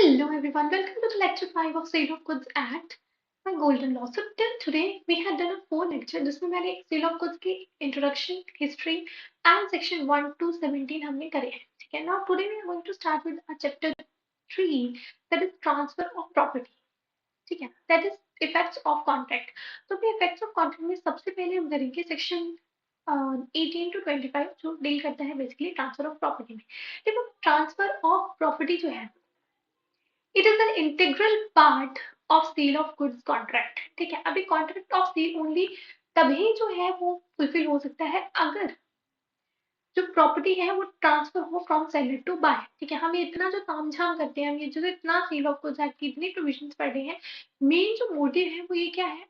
Hello everyone, welcome to the lecture 5 of Sale of Goods Act by Golden Law. So till today we had done a 4 lecture जिसमें मैंने Sale of Goods की introduction, history and section 1 to 17 हमने करे हैं. ठीक है. Now today we are going to start with our chapter 3 that is transfer of property. ठीक है. That is effects of contract. तो अपने effects of contract में सबसे पहले हम करेंगे section 18 to 25 जो डील करता है बेसिकली ट्रांसफर ऑफ प्रॉपर्टी में. देखो ट्रांसफर ऑफ प्रॉपर्टी जो है it is an integral part of sale of goods contract. ठीक है. अभी कॉन्ट्रैक्ट ऑफ सेल ओनली तभी जो है वो फुलफिल हो सकता है अगर जो प्रॉपर्टी है वो ट्रांसफर हो फ्रॉम सेलर टू बाय. ठीक है. हम ये इतना जो तामझाम करते हैं, हम ये जो इतना सेल ऑफ गुड्स एक्ट की इतनी प्रोविजंस पढ़ रहे हैं, मेन जो मोटिव है वो ये क्या है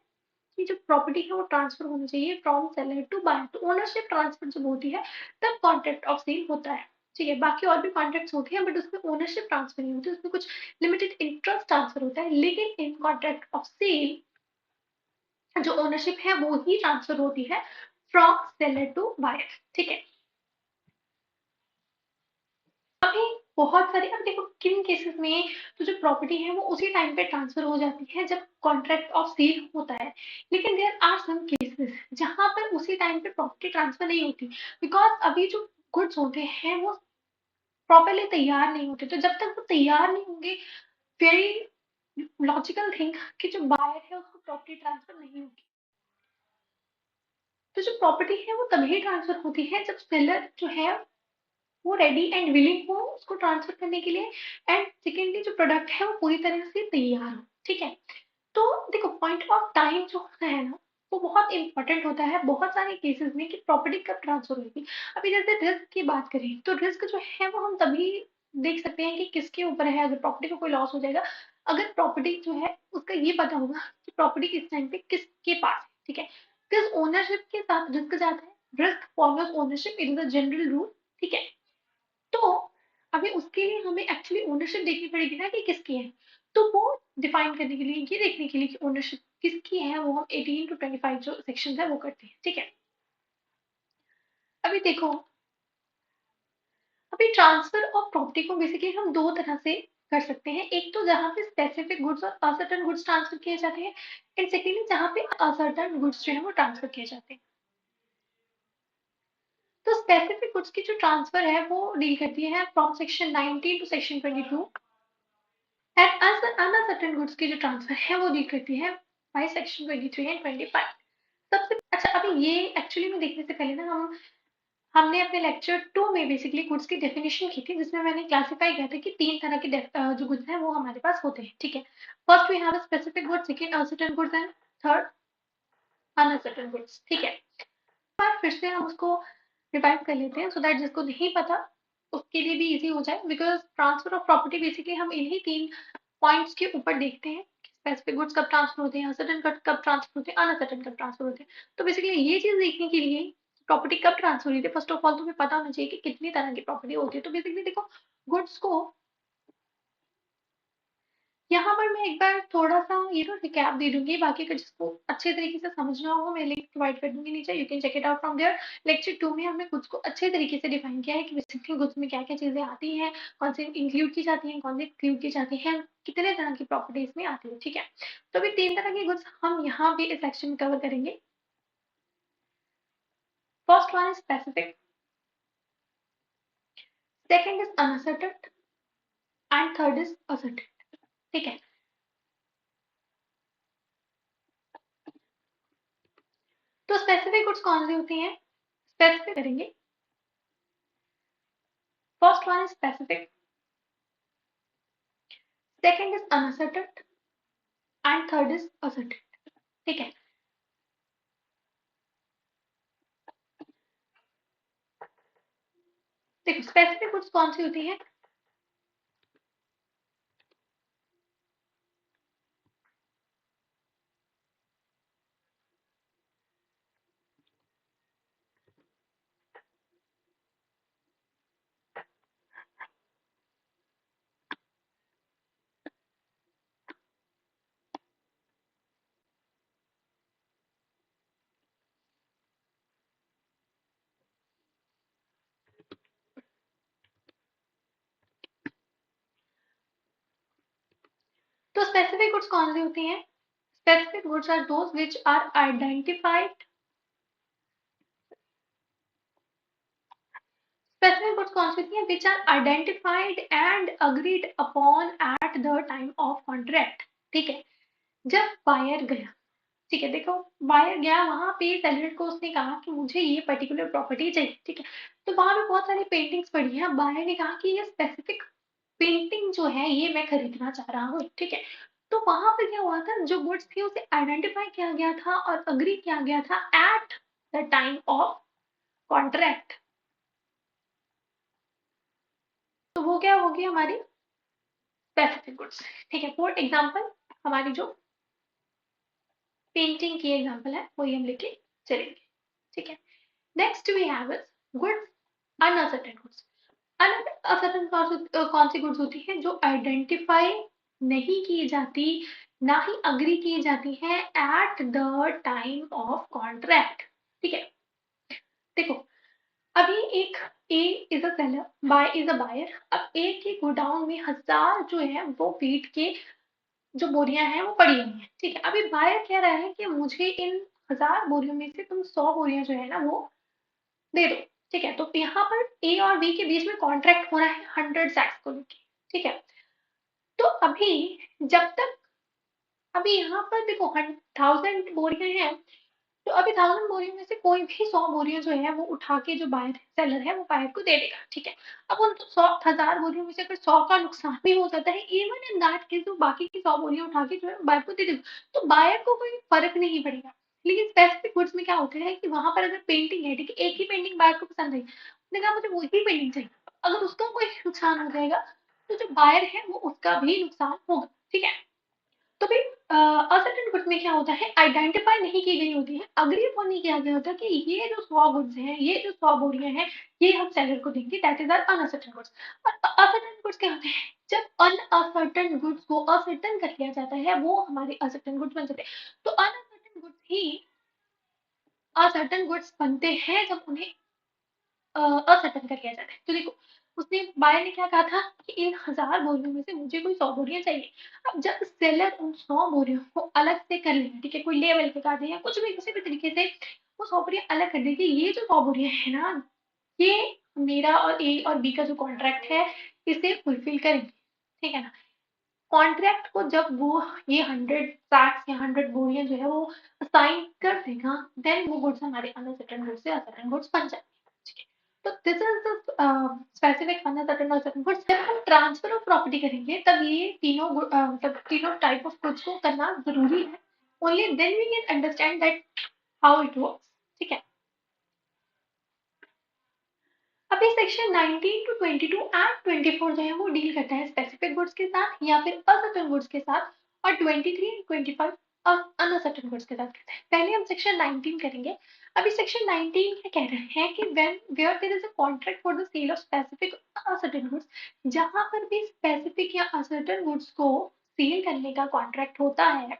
कि जो प्रॉपर्टी है वो ट्रांसफर होनी चाहिए फ्रॉम सेलर टू बाय. तो ओनरशिप ट्रांसफर जब होती है तब कॉन्ट्रैक्ट ऑफ सेल होता है. ठीक है. बाकी और भी कॉन्ट्रैक्ट्स होते हैं बट उसमें ओनरशिप ट्रांसफर नहीं होती, उसमें कुछ लिमिटेड इंटरेस्ट ट्रांसफर होता है. लेकिन इन कॉन्ट्रैक्ट ऑफ सेल जो ओनरशिप है वो ही ट्रांसफर होती है फ्रॉम सेलर टू बायर. ठीक है. अभी बहुत सारे, अब देखो किन केसेस में तो जो प्रॉपर्टी है वो उसी टाइम पे ट्रांसफर हो जाती है जब कॉन्ट्रैक्ट ऑफ सेल होता है. लेकिन देयर आर सम केसेस जहां पर उसी टाइम पे प्रॉपर्टी ट्रांसफर नहीं होती बिकॉज अभी जो गुड्स होते हैं वो प्रॉपरली तैयार नहीं होते. तो जब तक वो तैयार नहीं होंगे वेरी लॉजिकल थिंग कि जो बायर है उसको प्रॉपर्टी ट्रांसफर नहीं होगी. तो जो प्रॉपर्टी है वो तभी ट्रांसफर होती है जब सेलर जो है वो रेडी एंड विलिंग हो उसको ट्रांसफर करने के लिए, एंड सेकेंडली जो प्रोडक्ट है वो पूरी तरह से तैयार हो. ठीक है. तो देखो पॉइंट ऑफ टाइम जो होता है ना वो बहुत इंपॉर्टेंट होता है बहुत सारे केसेस में कि प्रॉपर्टी कब ट्रांसफर होगी. अभी जैसे रिस्क की बात करें तो रिस्क जो है वो हम तभी देख सकते हैं कि किसके ऊपर है अगर प्रॉपर्टी को कोई लॉस हो जाएगा, अगर प्रॉपर्टी जो है उसका ये पता होगा कि प्रॉपर्टी किस टाइम पे किसके पास है. ठीक है. बिकॉज ओनरशिप के साथ रिस्क जाता है, risk follows ownership, it is a general rule. ठीक है. तो अभी उसके लिए हमें एक्चुअली ओनरशिप देखनी पड़ेगी ना कि किसकी है. तो वो डिफाइन करने के लिए, ये देखने के लिए कि ओनरशिप किसकी है, वो हम 18 to 25 जो सेक्शन है वो करते हैं. ठीक है. अभी देखो अभी ट्रांसफर ऑफ प्रॉपर्टी को बेसिकली हम दो तरह से कर सकते हैं. एक तो जहाँ पे स्पेसिफिक गुड्स और असर्टन गुड्स ट्रांसफर किए जाते हैं, एंड सेकेंडली जहाँ पे असर्टन गुड्स जो है वो ट्रांसफर किए जाते हैं. तो स्पेसिफिक गुड्स की जो ट्रांसफर है वो डील करती है from section 19 to section 22, and uncertain goods की जो ट्रांसफर है वो डील करती है बाय सेक्शन 23 एंड 25. सबसे अच्छा अभी ये एक्चुअली में देखने से पहले ना हमने अपने लेक्चर 2 में बेसिकली गुड्स की डेफिनेशन की थी जिसमें मैंने क्लासिफाई किया था कि तीन तरह के जो गुड्स हैं वो हमारे पास होते हैं. ठीक है. First we have a specific goods, second uncertain goods and third uncertain goods. ठीक है. फिर से हम उसको रिवाइव कर लेते हैं सो दैट जिसको नहीं पता उसके लिए भी इजी हो जाए, because transfer of property basically हम इन्हीं तीन पॉइंट्स के ऊपर देखते हैं. स्पेसिफिक गुड्स कब ट्रांसफर होते हैं, अनसर्टेन कब ट्रांसफर होते हैं, अनसर्टेन कब ट्रांसफर होते हैं. तो बेसिकली ये चीज देखने के लिए प्रॉपर्टी कब ट्रांसफर होती है फर्स्ट ऑफ ऑल तुम्हें पता होना चाहिए कि कितनी तरह की प्रॉपर्टी होती है. तो बेसिकली देखो गुड्स को यहाँ पर मैं एक बार थोड़ा-सा रिकैप दे दूँगी, बाकी अगर जिसको अच्छे तरीके से समझना हो मैं लिंक प्रोवाइड कर दूँगी नीचे, you can check it out from there. Lecture 2 में हमने गुड्स को अच्छे तरीके से डिफाइन किया है कि बेसिकली गुड्स में क्या-क्या चीज़ें आती हैं, कौन सी इंक्लूड की जाती हैं, कौन सी एक्सक्लूड की जाती हैं, कितने तरह की प्रॉपर्टी इसमें आती है. ठीक है. तो अभी 3 तरह की गुड्स हम यहाँ पे इस सेक्शन में कवर करेंगे. First one is specific, second is uncertain and third is ascertain. ठीक है. तो स्पेसिफिक गुड्स कौन सी होती हैं, स्पेसिफिक करेंगे. First one is specific, second is unasserted and third is asserted. ठीक है. देखो स्पेसिफिक गुड्स कौन सी होती है, तो स्पेसिफिक गुड्स कौन सी होती हैं? Specific goods are those which are identified, specific goods कौन सी होती हैं? Which are identified and agreed upon at the time of contract. ठीक है, जब बायर गया, ठीक है, देखो बायर गया वहां पे सेलर को, उसने कहा कि मुझे ये पर्टिकुलर प्रॉपर्टी चाहिए, ठीक है, तो वहां पे बहुत सारी पेंटिंग्स पड़ी है, बायर ने कहा कि ये स्पेसिफिक पेंटिंग जो है ये मैं खरीदना चाह रहा हूँ, ठीक है, तो वहां पे क्या हुआ था, जो गुड्स थी उसे आइडेंटिफाई किया गया था और अग्री किया गया था eight the time of contract. तो वो क्या होगी हमारी स्पेसिफिक गुड्स। ठीक है, फॉर एग्जाम्पल हमारी जो पेंटिंग की एग्जाम्पल है वही हम लेके चलेंगे। ठीक है, next we have is goods uncertain goods. Uncertain कौन सी गुड्स होती है? जो आइडेंटिफाई नहीं की जाती, ना ही अग्री की जाती है at the time of contract. ठीक है, देखो अभी एक A is a seller, B is a buyer. अब ए के गोडाउन में 1000 जो है वो फीट के जो बोरियां हैं वो पड़ी हुई हैं। ठीक है, अभी बायर कह रहा है कि मुझे इन 1000 बोरियों में से तुम 100 बोरियां जो है ना वो दे दो। ठीक है, तो यहाँ पर ए और बी के बीच में कॉन्ट्रैक्ट हो रहा है 100 सैक्स को लेके। ठीक है, तो अभी जब तक, अभी यहाँ पर देखो 1000 बोरियां हैं, तो अभी 1000 बोरियों में से कोई भी 100 बोरियां जो है वो उठा के जो बायर सेलर है वो बायर को दे देगा। ठीक है, अब उन 100,000 बोरियों में से अगर 100 का नुकसान भी हो जाता है, इवन इन दैट केस, तो बाकी की 100 बोरियां उठा के जो है बायर को दे देगा, तो बायर को कोई फर्क नहीं पड़ेगा। लेकिन स्पेसिफिक गुड्स में क्या होता है कि वहां पर अगर पेंटिंग है, ठीक है, एक ही पेंटिंग बायर को पसंद आई, उसने कहा मुझे वही पेंटिंग चाहिए, अगर उसका कोई नुकसान हो जाएगा तो जो बायर है वो उसका भी नुकसान होगा। ठीक है, तो फिर असर्टेन गुड्स में क्या होता है, आइडेंटिफाई नहीं की गई होती है, अग्री अपॉन नहीं किया गया होता कि ये जो 100 गुड्स हैं, ये जो 100 बोरियां हैं, ये हम सेलर को देंगे, that is are unascertained goods. और असर्टेन गुड्स क्या होते हैं? जब अनअसर्टेन गुड्स को असर्टेन कर लिया जाता है वो हमारे असर्टेन गुड्स बन जाते हैं। तो अनअसर्टेन गुड्स ही असर्टेन गुड्स बनते हैं जब उन्हें असर्टेन कर लिया जाता है। तो देखो उसने, बायर ने क्या कहा था कि इन 1000 बोरियों में से मुझे कोई 100 बोरियां चाहिए। अब जब सेलर उन 100 बोरियों को अलग से कर लेगा, ठीक है, कोई लेवल के काटे या कुछ भी किसी भी तरीके से वो 100 बोरियां अलग कर देगी, ये जो 100 बोरियां है ना, ये मेरा और ए और बी का जो कॉन्ट्रैक्ट है इसे फुलफिल करेंगे। ठीक है ना, कॉन्ट्रैक्ट को जब वो ये 100 सैक्स या 100 बोरियां जो है वो असाइन कर देगा, देन वो गुड्स हमारे अनसर्टेन गुड्स से असर्टेन गुड्स बन जाएंगे। ठीक है, तो this is the specific uncertain ascertain goods. जब हम ट्रांसफर ऑफ प्रॉपर्टी करेंगे तब ये तीनों मतलब तीनों टाइप ऑफ गुड्स को करना जरूरी है, only then we can understand that how it works. ठीक है, अभी सेक्शन 19 टू 22 एंड 24 जो है वो डील करता है स्पेसिफिक गुड्स के साथ या फिर असर्टेन गुड्स के साथ, और 23 एंड 25 अनसर्टेन गुड्स के साथ करता है। पहले हम सेक्शन 19 करेंगे। अभी सेक्शन 19 क्या कह रहे हैं कि when where there is a contract for the sale of specific ascertained goods, जहां पर भी स्पेसिफिक या असर्टेन गुड्स को सेल करने का कॉन्ट्रैक्ट होता है,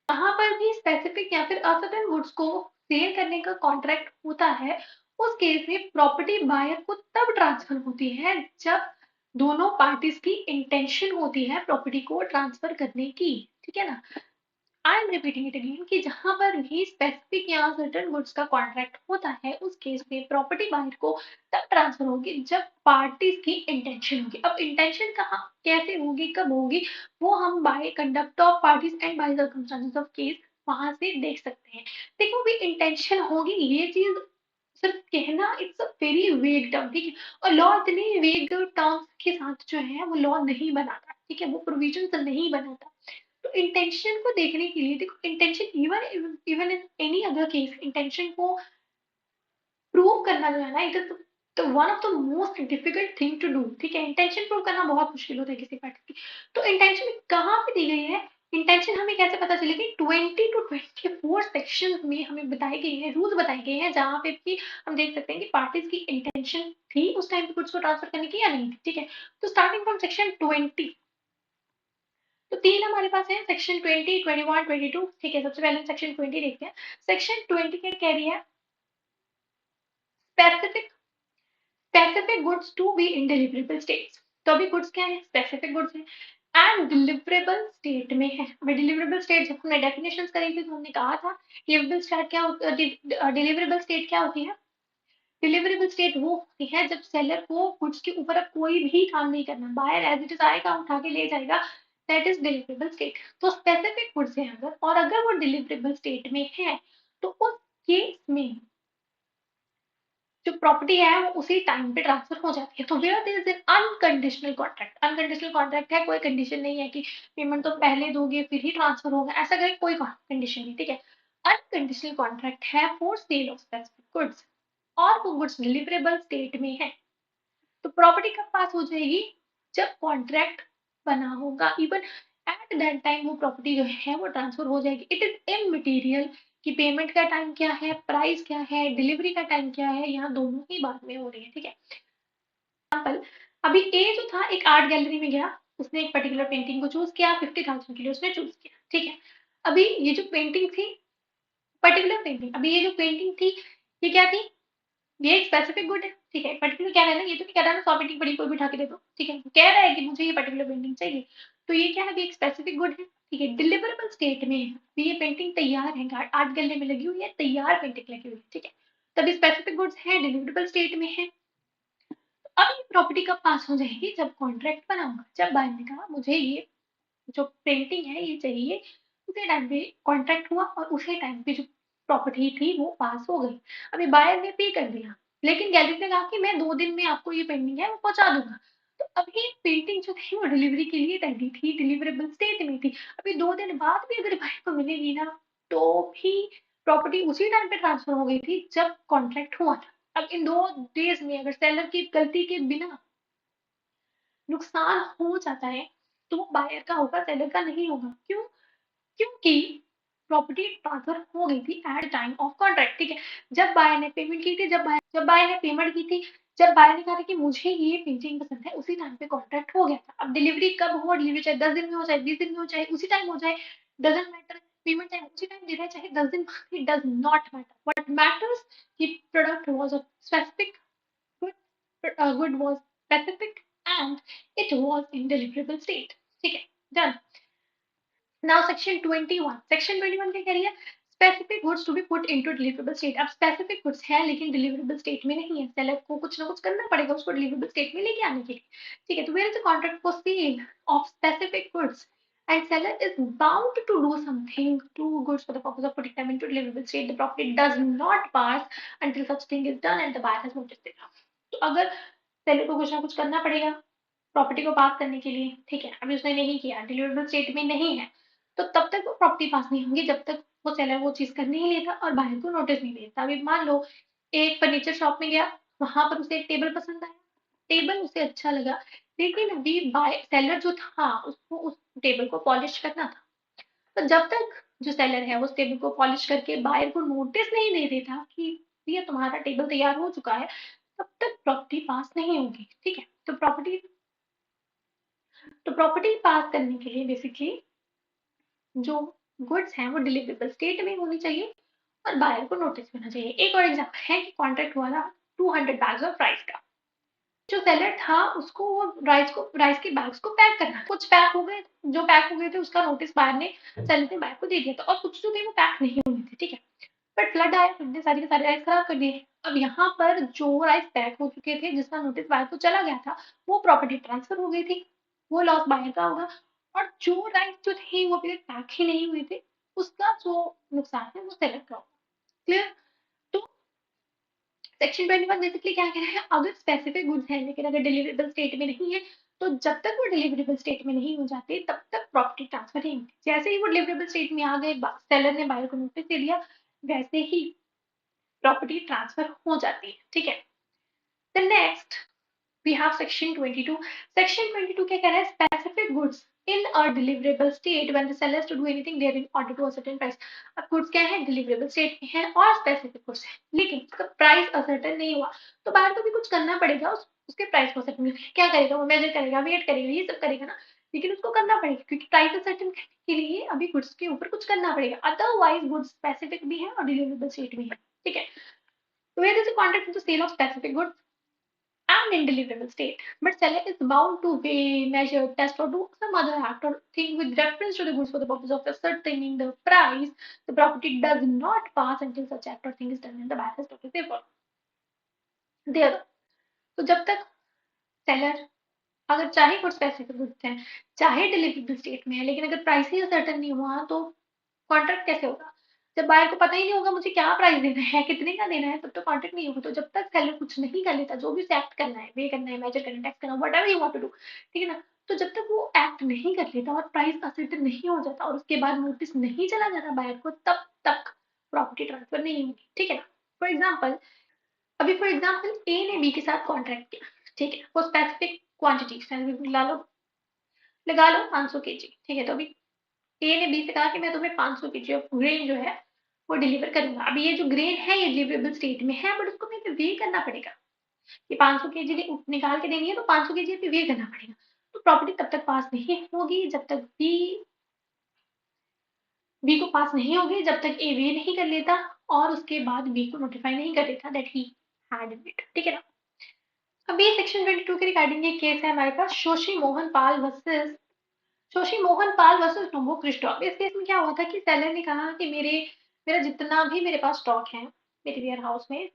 जहाँ पर भी स्पेसिफिक या फिर असर्टेन गुड्स को सेल करने का कॉन्ट्रैक्ट होता है, उस केस में प्रॉपर्टी बायर को तब ट्रांसफर होती है जब दोनों पार्टीज की इंटेंशन होती है प्रॉपर्टी को ट्रांसफर करने की। ठीक है ना, I am repeating it again कि जहां पर भी स्पेसिफिक या सर्टेन गुड्स का कॉन्ट्रैक्ट होता है उस केस में प्रॉपर्टी बायर को तब ट्रांसफर होगी जब पार्टीज की इंटेंशन होगी। अब इंटेंशन कहाँ कैसे होगी, कब होगी, वो हम by conduct of parties and by circumstances of case वहां से देख सकते हैं। देखो भी इंटेंशन होगी ये चीज सिर्फ कहना, it's a very vague term. ठीक है, और लॉ इतनी वेग टर्म्स के साथ जो है वो लॉ नहीं बनाता। ठीक है, वो प्रोविजन नहीं बनाता। तो इंटेंशन को देखने के लिए देखो, intention even even in any other case intention को प्रूव करना जो है ना, it is the one of the most difficult thing to do. ठीक है, इंटेंशन प्रूव करना बहुत मुश्किल होता है किसी पार्टी की। तो इंटेंशन कहाँ पे दी गई है, इंटेंशन हमें कैसे पता चलेगी, 20 टू 24 सेक्शन में हमें बताई गई है, रूल्स बताए गए हैं, जहाँ पे भी हम देख सकते हैं कि पार्टीज की इंटेंशन थी उस टाइम पे गुड्स को ट्रांसफर करने की या नहीं थी। ठीक है, तो स्टार्टिंग फ्रॉम सेक्शन 20, तो तीन हमारे पास है, सेक्शन 20, 21, 22। ठीक है, सबसे पहले सेक्शन 20 देखते हैं। सेक्शन 20 क्या कह रही है, specific specific goods to be in deliverable states. तो अभी गुड्स क्या है, स्पेसिफिक गुड्स है। एंड डिलीवरेबल स्टेट में है। अभी डिलीवरेबल स्टेट जब हमने डेफिनेशन करी थी तो हमने कहा था डिलीवरेबल स्टेट क्या डिलीवरेबल स्टेट क्या होती है? डिलीवरेबल स्टेट वो होती है जब सेलर को गुड्स के ऊपर अब कोई भी काम नहीं करना, बायर एज इट इज आएगा उठा के ले जाएगा, दैट इज डिलीवरेबल स्टेट। तो स्पेसिफिक गुड्स है अगर, और अगर वो डिलीवरेबल स्टेट में है तो उस केस में जो प्रॉपर्टी है वो उसी टाइम पे ट्रांसफर हो जाती है। तो where there is an unconditional contract, unconditional contract है, कोई कंडीशन नहीं है कि पेमेंट तो पहले दोगे फिर ही ट्रांसफर होगा, ऐसा कहीं कोई कंडीशन नहीं, ठीक है। अनकंडीशनल कॉन्ट्रैक्ट है for sale of specific goods और वो गुड्स डिलीवरेबल स्टेट में है, तो प्रॉपर्टी कब पास हो जाएगी? जब कॉन्ट्रैक्ट बना होगा, इवन एट दैट टाइम वो प्रॉपर्टी जो है वो ट्रांसफर हो जाएगी। इट इज इमटेरियल कि पेमेंट का टाइम क्या है, प्राइस क्या है, डिलीवरी का टाइम क्या है, यहाँ दोनों ही बाद में हो रही है, ठीक है। एग्जाम्पल, अभी ए जो था एक आर्ट गैलरी में गया, उसने एक पर्टिकुलर पेंटिंग को चूज किया, 50,000 के लिए उसने चूज किया, ठीक है। अभी ये जो पेंटिंग थी, पर्टिकुलर पेंटिंग, अभी ये जो पेंटिंग थी ये क्या थी? ये एक स्पेसिफिक गुड है, ठीक है। पर्टिकुलर क्या रहना, ये तो नहीं कह रहा ना 100 पेंटिंग पड़ी कोई भी उठा के दे दो, ठीक है। कह रहा है कि मुझे ये पर्टिकुलर पेंटिंग चाहिए, तो ये क्या है? एक स्पेसिफिक गुड है, ठीक है। डिलीवरेबल स्टेट में है, तो ये पेंटिंग तैयार है, आर्ट गैलरी में लगी हुई है, तैयार पेंटिंग लगी हुई है, ठीक है। तभी स्पेसिफिक गुड्स है, डिलीवरेबल स्टेट में है। अब ये प्रॉपर्टी कब पास हो जाएगी? जब कॉन्ट्रैक्ट बना होगा, जब बायर ने कहा मुझे ये जो पेंटिंग है ये चाहिए, उसी टाइम पे कॉन्ट्रैक्ट हुआ और उसी टाइम पे जो प्रॉपर्टी थी वो पास हो गई। अभी बायर ने पे कर दिया, लेकिन गैलरी ने कहा कि मैं 2 दिन में आपको ये पेंटिंग है वो पहुंचा दूंगा, तो अभी पेंटिंग जो थी वो डिलीवरी के लिए रेडी थी, डिलीवरेबल स्टेट में थी। अभी 2 दिन बाद भी अगर बायर को मिलेगी ना, तो भी प्रॉपर्टी उसी टाइम पे ट्रांसफर हो गई थी जब कॉन्ट्रैक्ट हुआ था। अब इन 2 डेज में अगर सेलर की गलती के बिना नुकसान हो जाता है तो वो बायर का होगा, सेलर का नहीं होगा। क्यों? क्योंकि प्रॉपर्टी ट्रांसफर हो गई थी एट टाइम ऑफ कॉन्ट्रैक्ट, ठीक है। जब बायर ने पेमेंट की थी, जब बायर ने पेमेंट की थी, जब बायर ने कहा था कि मुझे ये पेंटिंग पसंद है, उसी टाइम पे कॉन्ट्रैक्ट हो गया था। अब डिलीवरी कब हो, डिलीवरी चाहे 10 दिन में हो, चाहे 20 दिन में हो, चाहे उसी टाइम हो जाए, डजंट मैटर। पेमेंट चाहे उसी टाइम दे रहा है, चाहे 10 दिन बाद, it does not matter. What matters कि product was of specific good was specific and it was in deliverable state, ठीक है। done. Now section 21, section 21 क्या कह रही है? Specific goods to be put into deliverable state। अब specific goods है लेकिन deliverable state में नहीं है, seller को कुछ ना कुछ करना पड़ेगा उसको deliverable state में लेके आने के लिए, ठीक है। तो where is the contract for sale of specific goods and seller is bound to do something to goods for the purpose of putting them into deliverable state, the property does not pass until such thing is done and the buyer has noticed it। तो अगर seller को कुछ ना कुछ करना पड़ेगा property को पास करने के लिए, ठीक है। अभी उसने नहीं किया, डिलीवरेबल स्टेट में नहीं है, तो तब तक वो प्रॉपर्टी पास नहीं होगी जब तक वो सेलर वो चीज करने ही लेता और बायर को नोटिस नहीं देता। अभी मान लो एक फर्नीचर शॉप में गया, वहां पर उसे एक टेबल पसंद आया, टेबल उसे अच्छा लगा, लेकिन अभी बाय सेलर जो था उसको उस टेबल को पॉलिश करना था। तो जब तक जो सेलर है उस टेबल को पॉलिश करके बायर को नोटिस नहीं दे देता कि ये तुम्हारा टेबल तैयार हो चुका है, तब तक प्रॉपर्टी पास नहीं होगी, ठीक है। तो प्रॉपर्टी पास करने के लिए बेसिकली जो गुड्स हैं वो डिलीवरेबल स्टेट में होनी चाहिए और बायर को नोटिस करना चाहिए। एक और एग्जांपल है कि कॉन्ट्रैक्ट हुआ था 200 बैग्स ऑफ राइस का, जो सेलर था उसको वो राइस के बैग्स को पैक करना था। कुछ पैक हो गए, जो पैक हो गए थे उसका नोटिस बायर ने सेलर ने बायर को दे दिया था, और कुछ जो थे वो पैक नहीं हुए थे, ठीक है। बट फ्लड आया, फ्लड ने सारी के सारे राइस खराब कर दिए। अब यहाँ पर जो राइस पैक हो चुके थे जिसका नोटिस बायर को चला गया था, वो प्रॉपर्टी ट्रांसफर हो गई थी, वो लॉस बायर का होगा। और जो राइस जो थे वो अभी पैक ही नहीं हुए थे, उसका जो नुकसान है वो सेलर का होगा। क्लियर? तो सेक्शन 21 बेसिकली क्या कह रहा है, अगर स्पेसिफिक गुड्स हैं लेकिन अगर डिलीवरेबल स्टेट में नहीं है, तो जब तक वो डिलीवरेबल स्टेट में नहीं हो जाते तब तक प्रॉपर्टी ट्रांसफर नहीं होती। जैसे ही वो डिलीवरेबल स्टेट में आ गए, सेलर ने बायर को नोटिस दे दिया, वैसे ही प्रॉपर्टी ट्रांसफर हो जाती है, ठीक है। The next we have section 22. Section 22 क्या कह रहा है, specific goods in a deliverable state when the seller has to do anything therein order to a certain price। अब goods क्या है, deliverable state में है और specific goods है, लेकिन उसका प्राइस असर्टेन नहीं हुआ, तो बाहर को भी कुछ करना पड़ेगा उसके प्राइस को असर्टेन करने। क्या करेगा वो? मेजर करेगा, वेट करेगा, ये सब करेगा ना, लेकिन उसको करना पड़ेगा क्योंकि प्राइस असर्टेन करने के लिए अभी गुड्स के ऊपर कुछ करना पड़ेगा, अदरवाइज गुड्स स्पेसिफिक भी है और डिलीवरेबल स्टेट भी है, ठीक है। तो where is the contract for the sale of specific goods and in deliverable state. But seller is bound to weigh, measure, test, or do some other act or thing with reference to the goods for the purpose of ascertaining the price. The property does not pass until such act or thing is done in the buyer has notice paper. There. तो जब तक seller अगर चाहे कुछ specific goods हैं, चाहे deliverable state में है, लेकिन अगर प्राइस ही सर्टेन नहीं हुआ तो कॉन्ट्रैक्ट कैसे होगा? जब बायर को पता ही नहीं होगा मुझे क्या प्राइस देना है, कितने का देना है, तब तो कॉन्ट्रैक्ट नहीं होगा। तो जब तक सेलर कुछ नहीं कर लेता, जो भी उसे एक्ट करना है, वे करना है, मेजर करना है, टैक्स करना है, whatever you want to do, ठीक है ना? तो जब तक वो एक्ट नहीं कर लेता और प्राइस असर्टेन नहीं हो जाता और उसके बाद नोटिस नहीं चला जाता बायर को, तब तक प्रॉपर्टी ट्रांसफर नहीं होगी, ठीक है ना? फॉर एग्जाम्पल ए ने बी के साथ कॉन्ट्रैक्ट किया, ठीक है, वो स्पेसिफिक क्वांटिटी लगा लो 500 केजी, ठीक है। तो अभी ए ने बी से कहा कि मैं तुम्हें 500 केजी ऑफ ग्रेन जो है वो डिलीवर करूंगा। अभी ये जो ग्रेन है ये डिलीवरेबल स्टेट में है, बट उसको मुझे वे करना पड़ेगा कि 500 केजी निकाल के देनी है, तो 500 केजी पे वे करना पड़ेगा। तो प्रॉपर्टी तब तक पास नहीं होगी जब तक बी को पास नहीं होगी, जब तक ए वे नहीं कर लेता और उसके बाद बी को नोटिफाई नहीं कर देता दैट ही हैड इट, ठीक है ना? अभी सेक्शन 22 के रिगार्डिंग ये केस है हमारे पास, शोशी मोहन पाल वर्सेस नोबो क्रिस्टोफ। इस केस में क्या हुआ था कि सेलर ने कहा कि मेरा जितना भी मेरे पास स्टॉक है मेरे वेयर हाउस में,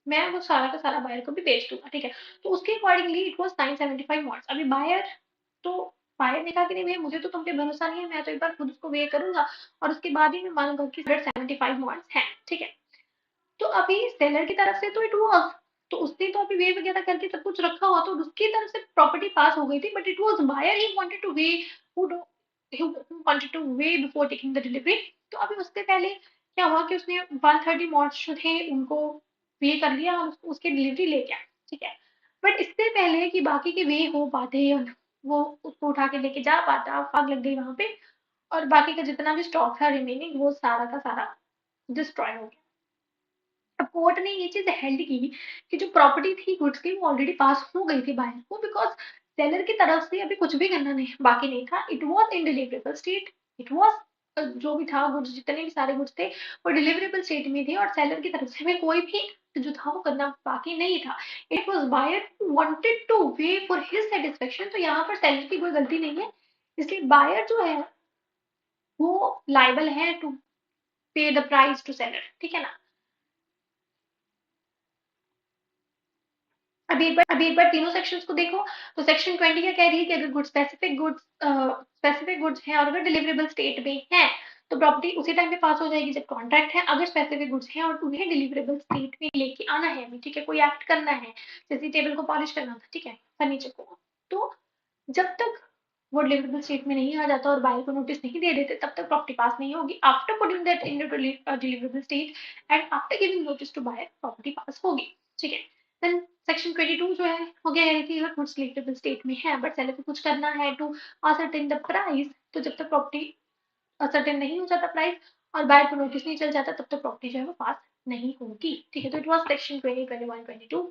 मैं वो सारा का सारा बायर को भी बेच दूंगा, ठीक है। तो उसके अकॉर्डिंगली इट वाज 975 मॉड्स। अभी तो बायर ने कहा कि नहीं भैया मुझे तो तुम पे भरोसा नहीं है, मैं तो एक बार खुद उसको वे करूंगा और उसके बाद ही मैं मानूंगा कि 175 मॉड्स हैं, ठीक है। तो अभी सेलर की तरफ से तो इट वाज, तो उसने तो अभी वे वगैरह करके सब कुछ रखा हुआ, तो उसकी तरफ से प्रॉपर्टी पास हो गई थी, but it was buyer he wanted to weigh, who do- who wanted to weigh before taking the delivery। तो अभी उससे पहले क्या हुआ कि उसने 130 मॉड्स जो थे उनको वे कर लिया और उसकी डिलीवरी ले गया, ठीक है। बट इससे पहले कि बाकी के वे हो पाते और वो उसको उठा के लेके जा पाता, आग लग गई वहां पे और बाकी का जितना भी स्टॉक था रिमेनिंग वो सारा का सारा डिस्ट्रॉय हो गया। अब कोर्ट ने ये चीज हेल्ड की कि जो प्रॉपर्टी थी गुड्स की वो ऑलरेडी पास हो गई थी बायर को, बिकॉज सेलर की तरफ से अभी कुछ भी करना नहीं बाकी नहीं था। It was in deliverable state, it was जो भी था गुड्स, जितने भी सारे गुड्स थे वो डिलीवरेबल स्टेट में थे और सेलर की तरफ से भी कोई भी जो था वो करना बाकी नहीं था। It was buyer wanted to weigh for his satisfaction. तो यहाँ पर सेलर की कोई गलती नहीं है, इसलिए बायर जो है वो लाइबल है टू पे द प्राइस टू सेलर, ठीक है ना? अभी एक बार तीनों सेक्शंस को देखो। तो सेक्शन 20 क्या कह रही है कि अगर गुड्स स्पेसिफिक गुड्स हैं और अगर डिलीवरेबल स्टेट में है तो प्रॉपर्टी उसी टाइम पे पास हो जाएगी जब कॉन्ट्रैक्ट है। अगर स्पेसिफिक गुड्स हैं और उन्हें डिलीवरेबल स्टेट में लेके आना है अभी, ठीक है, कोई एक्ट करना है, जैसे टेबल को पॉलिश करना था, ठीक है, फर्नीचर को, तो जब तक वो डिलीवरेबल स्टेट में नहीं आ जाता और बायर को नोटिस नहीं दे देते तब तक प्रॉपर्टी पास नहीं होगी। After putting that in deliverable state and after giving notice to buyer property pass होगी, ठीक है। देन सेक्शन 22 जो है हो गया है कि अगर गुड्स डिलीवरेबल स्टेट में है बट सेलर को कुछ करना है टू असर्टेन द प्राइस, तो जब तक प्रॉपर्टी असर्टेन नहीं हो जाता प्राइस और बायर को नोटिस नहीं चल जाता तब तक प्रॉपर्टी जो है वो पास नहीं होगी, ठीक है। तो it was section 20, 21, 22।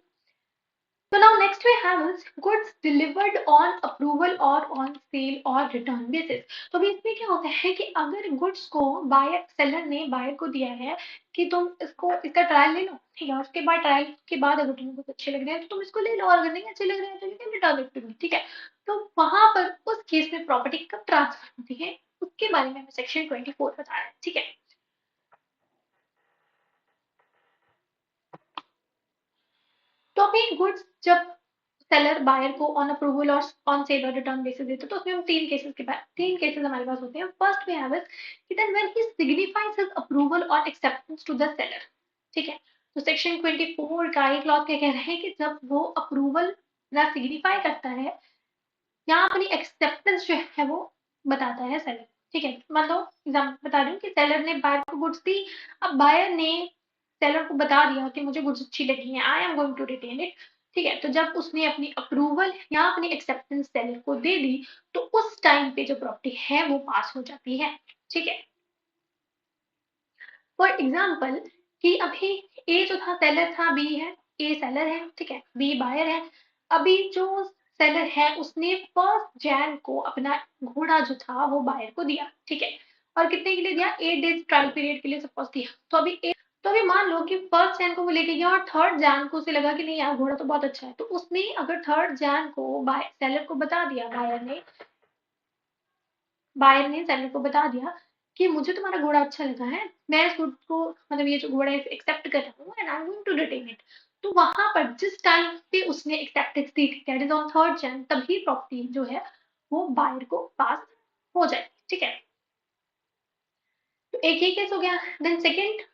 So now next we have is goods delivered on approval or on sale or return basis। तो अभी इसमें क्या होता है कि अगर गुड्स को बायर सेलर ने बायर को दिया है कि तुम इसका ट्रायल ले लो, ठीक है, उसके बाद ट्रायल के बाद अगर तुम्हें कुछ अच्छे लग रहे हैं तो तुम इसको ले लो और अगर नहीं अच्छे लग रहे हैं तो you can return it to me, ठीक है। तो वहां पर उस केस में प्रॉपर्टी कब ट्रांसफर होती है उसके बारे में हमें सेक्शन 24 बता रहा है, ठीक है। तो अभी गुड्स जब सेलर बायर को ऑन अप्रूवल और ऑन सेल और रिटर्न बेसिस देते तो उसमें हम तीन केसेस हमारे पास होते हैं। फर्स्ट वी हैव इज कि then when he signifies his approval और एक्सेप्टेंस टू द सेलर, ठीक है। तो सेक्शन 24 का एक क्लॉज क्या कह रहा है कि जब वो अप्रूवल ना सिग्निफाई करता है या अपनी एक्सेप्टेंस जो है वो बताता है सेलर, ठीक है। मान लो एग्जाम्पल बता रही हूँ कि सेलर ने बायर को गुड्स दी, अब बायर ने सेलर को बता दिया कि मुझे गुड्स अच्छी लगी हैं, I am going to retain it, ठीक है। तो जब उसने अपनी अप्रूवल या अपनी एक्सेप्टेंस सेलर को दे दी तो उस टाइम पे जो प्रॉपर्टी है वो पास हो जाती है, ठीक है। फॉर एग्जाम्पल कि अभी ए जो था सेलर था, बी है, ए सेलर है, ठीक है, बी बायर है। अभी जो सेलर है उसने 1 जैन को अपना घोड़ा जो था वो बायर को दिया, ठीक है, और कितने के लिए दिया, 8 डेज ट्रायल पीरियड के लिए सपोज दिया। तो अभी तो अभी मान लो कि 1 जैन को वो लेके गया और 3 जैन को उसे लगा कि नहीं यार घोड़ा तो बहुत अच्छा है, तो उसने अगर 3 जैन को सेलर को बता दिया, बायर ने सेलर को बता दिया कि मुझे तुम्हारा घोड़ा अच्छा लगा है, मैं इस गुड को मतलब ये जो घोड़ा है एक्सेप्ट कर रहा हूँ and I am going to retain it. तो वहां पर जिस टाइम पे उसने एक्सेप्टेंस दी थी दैट इज ऑन 3 जैन, तभी प्रॉपर्टी जो है वो बायर को पास हो जाएगी। ठीक है, तो एक ही केस हो गया। Then second,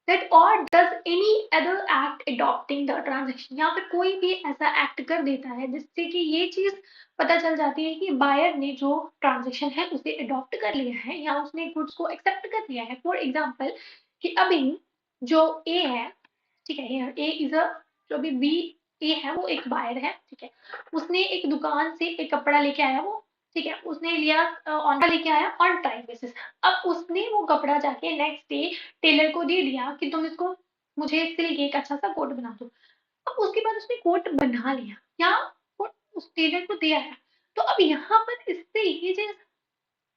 that or does any other act adopting the transaction, या फिर कोई भी ऐसा एक्ट कर देता है जिससे कि ये चीज पता चल जाती है कि बायर ने जो ट्रांजेक्शन है उसे अडॉप्ट कर लिया है या उसने गुड्स को एक्सेप्ट कर लिया है। फॉर एग्जाम्पल कि अभी जो ए है, ठीक है, हियर ए इज अ, जो अभी बी ए है वो एक बायर है, ठीक है, उसने एक दुकान से एक कपड़ा लेके आया वो, ठीक है, उसने लिया ऑन लेके आया ऑन टाइम बेसिस। अब उसने वो कपड़ा जाके नेक्स्ट डे टेलर को दे दिया कि तुम इसको मुझे सिल के एक अच्छा सा कोट बना दो। अब उसके बाद उसने कोट बना लिया या कोट उस टेलर को दिया है। तो अब यहाँ पर इससे ये चीज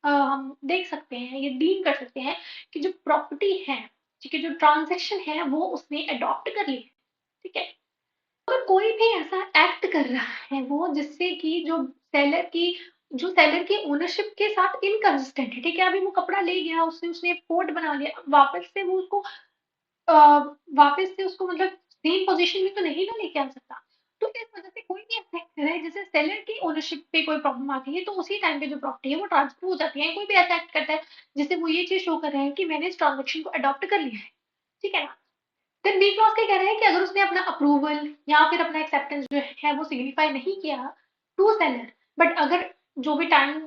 हम देख सकते हैं, ये डील कर सकते हैं कि जो प्रॉपर्टी है, ठीक है, जो ट्रांजेक्शन है वो उसने अडॉप्ट कर ली है। ठीक है, अगर कोई भी ऐसा एक्ट कर रहा है वो जिससे कि जो सेलर की ओनरशिप के साथ इनकंसिस्टेंट है, ठीक है, अभी वो कपड़ा ले गया, उसने उसने कोट बना लिया, अब अ, वापस से उसको मतलब सेम पोजीशन में तो नहीं ना लेके आ सकता। तो इस वजह से कोई भी ऐसा एक्ट है जैसे सेलर की ओनरशिप पे कोई प्रॉब्लम आती है तो उसी टाइम पे जो प्रॉपर्टी है वो ट्रांसफर हो जाती है। कोई भी ऐसा एक्ट करता है जिससे वो ये चीज शो कर रहा है कि मैंने इस ट्रांजेक्शन को अडॉप्ट कर लिया है, ठीक है ना। देन बी क्लॉज क्या कह रहा है कि अगर उसने अपना अप्रूवल या फिर अपना एक्सेप्टेंस जो है वो सिग्निफाई नहीं किया टू सेलर, बट अगर जो भी टाइम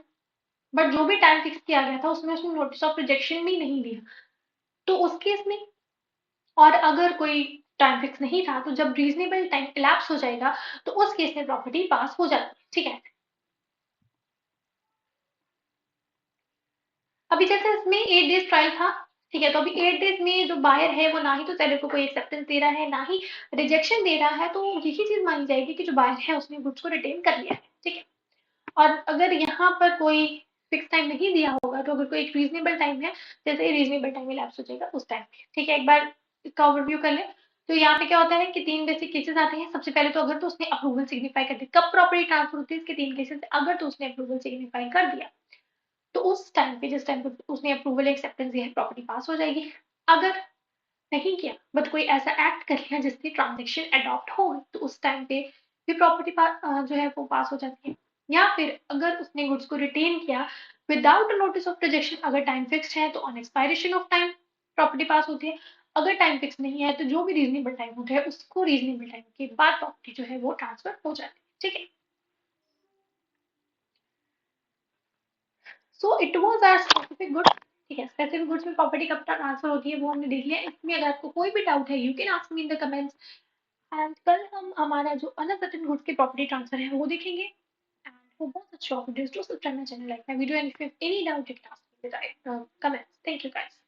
जो भी टाइम फिक्स किया गया था उसमें उसने नोटिस ऑफ रिजेक्शन भी नहीं दिया, तो उस केस में, और अगर कोई टाइम फिक्स नहीं था तो जब रीजनेबल टाइम इलैप्स हो जाएगा तो उस केस में प्रॉपर्टी पास हो जाती है। ठीक है, अभी जैसे इसमें 8 डेज ट्रायल था, ठीक है, तो अभी 8 डेज में जो बायर है वो ना ही तो सेलर को कोई एक्सेप्टेंस दे रहा है ना ही रिजेक्शन दे रहा है, तो यही चीज मानी जाएगी कि जो बायर है उसने गुड्स को रिटेन कर लिया है। ठीक है, और अगर यहाँ पर कोई फिक्स टाइम नहीं दिया होगा तो अगर कोई एक रीजनेबल टाइम है, जैसे रीजनेबल टाइम इलैप्स हो जाएगा उस टाइम पे। ठीक है, एक बार इसका ओवरव्यू कर ले। तो यहाँ पे क्या होता है कि 3 बेसिक केसेस आते हैं। सबसे पहले तो अगर तो उसने अप्रूवल सिग्निफाई कर दिया, कब प्रॉपर्टी ट्रांसफर होती है इसके 3 केसेस, अगर तो उसने अप्रूवल सिग्निफाई कर दिया तो उस टाइम पे, जिस टाइम पे उसने अप्रूवल एक्सेप्टेंस दिया है, प्रॉपर्टी पास हो जाएगी। अगर नहीं किया बट कोई ऐसा एक्ट कर लिया जिससे ट्रांजेक्शन अडॉप्ट हो तो उस टाइम पे भी प्रॉपर्टी जो है वो पास हो जाती है। या फिर अगर उसने गुड्स को रिटेन किया विदाउट नोटिस ऑफ रिजेक्शन, अगर टाइम फिक्स्ड है तो on expiration of time property pass होती है। अगर टाइम फिक्स नहीं है तो जो भी रीजनेबल टाइम होता है उसको रीजनेबल टाइम के बाद प्रॉपर्टी जो है वो ट्रांसफर हो जाती है। ठीक है, so it was our specific good. ठीक है, स्पेसिफिक गुड्स में प्रॉपर्टी कब ट्रांसफर होती है वो हमने देख लिया। इसमें अगर आपको कोई भी डाउट है you can ask me in the comments, and कल हम हमारा जो अनसर्टेन गुड्स की प्रॉपर्टी ट्रांसफर है वो देखेंगे। And for more such short videos, do subscribe my channel, like my video, and if you have any doubt, you can ask me in the comments. Thank you guys.